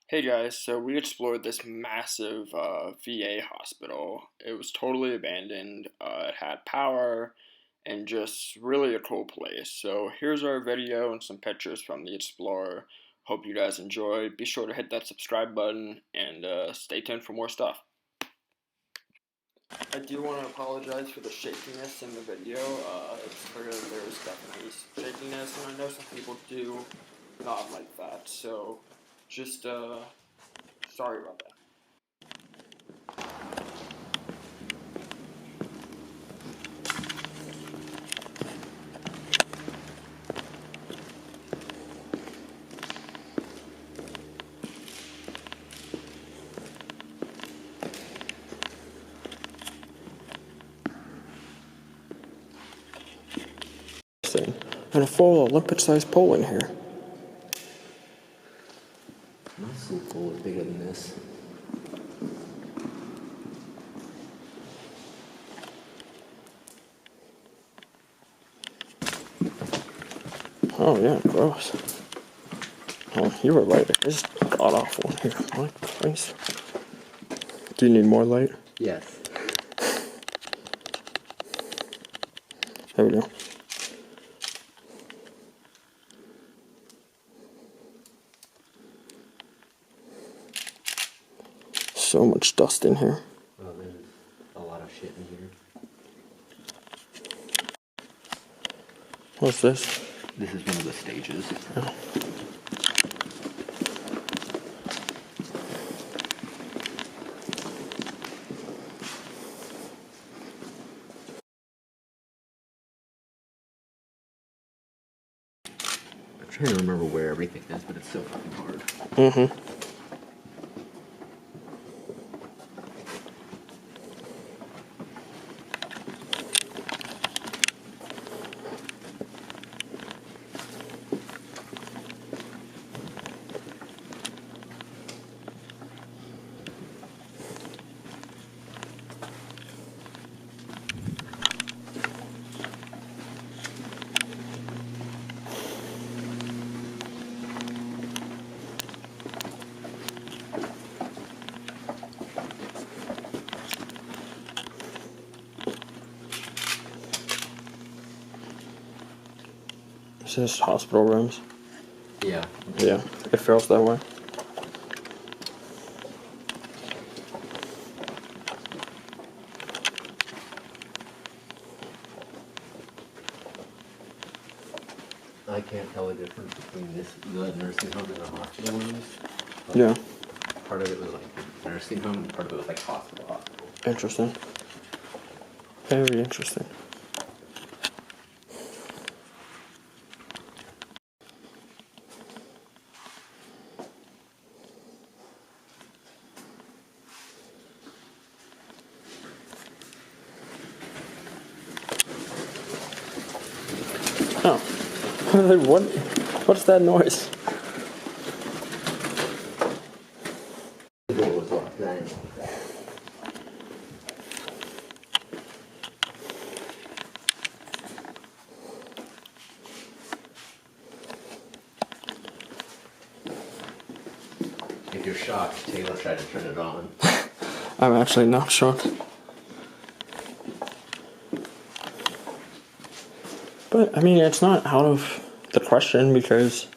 Hey guys, so we explored this massive VA hospital. It was totally abandoned. It had power and just really a cool place. So here's our video and some pictures from the Explorer. Hope you guys enjoy. Be sure to hit that subscribe button and stay tuned for more stuff. I do want to apologize for the shakiness in the video. It's clear that there's definitely shakiness, and I know some people do not like that. So just sorry about that. And a full Olympic-sized pole in here. My sleep pool is bigger than this. Oh yeah, gross. Oh, you were right. It's god awful in here. My Christ. Do you need more light? Yes. There we go. So much dust in here. Oh, there's a lot of shit in here. What's this? This is one of the stages. Oh. I'm trying to remember where everything is, but it's so fucking hard. Mm-hmm. Is this hospital rooms? Yeah. Yeah, it feels that way. I can't tell the difference between the nursing home and the hospital rooms. Yeah. Part of it was like nursing home, and part of it was like hospital. Interesting. Very interesting. Oh. What's that noise? The door was locked. If you're shocked, Taylor tried to turn it on. I'm actually not shocked. But, I mean, it's not out of the question because...